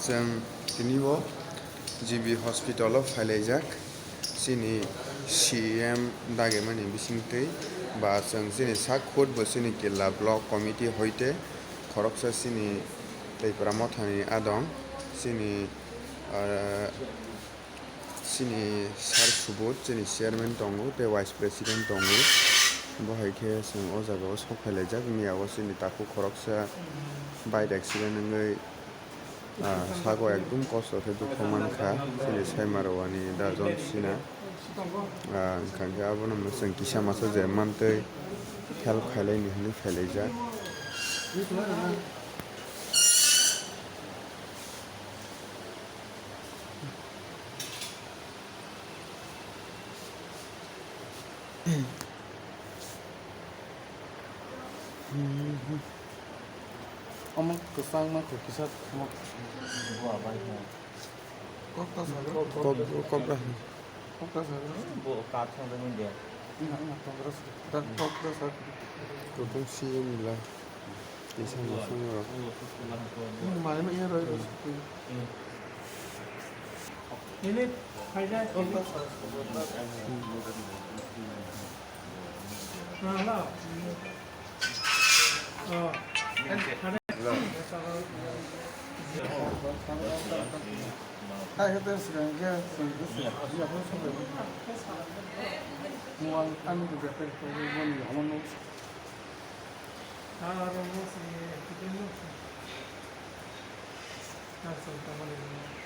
जों दिनैबो जिबि हस्पिटालाव फायलायजाक सिनि CM दागेमानि बिसिंतै बा जों सिनि sak khut bo sini killa block committee hoite khoroksa sini teiphra mothani adong sini sar subot sini chairman tongo tei vice president tongo bo haikhe जों o jagao sok phailajak miyao sini taku khoroksa bike accident wngwi sago ekdum kosto khe dukha mankha sini saimarwani da John Sina wngkha khe abono mwsang kisa masa je mantwi help khailai hinui phailajak. Amang kesang mah kisah mau buat apa itu? Kok tak salah? Kok tak salah? Buat kacang dengan dia. Nah, terus dan kok tak salah? Totong CM lah kisa masa ngorok Mana ya roy? Ini faida Kok tak salah? lah. Oh, Ay, itu sekarang dia sudah apa sudah? Mual anu juga terus mau ahora vamos a ver.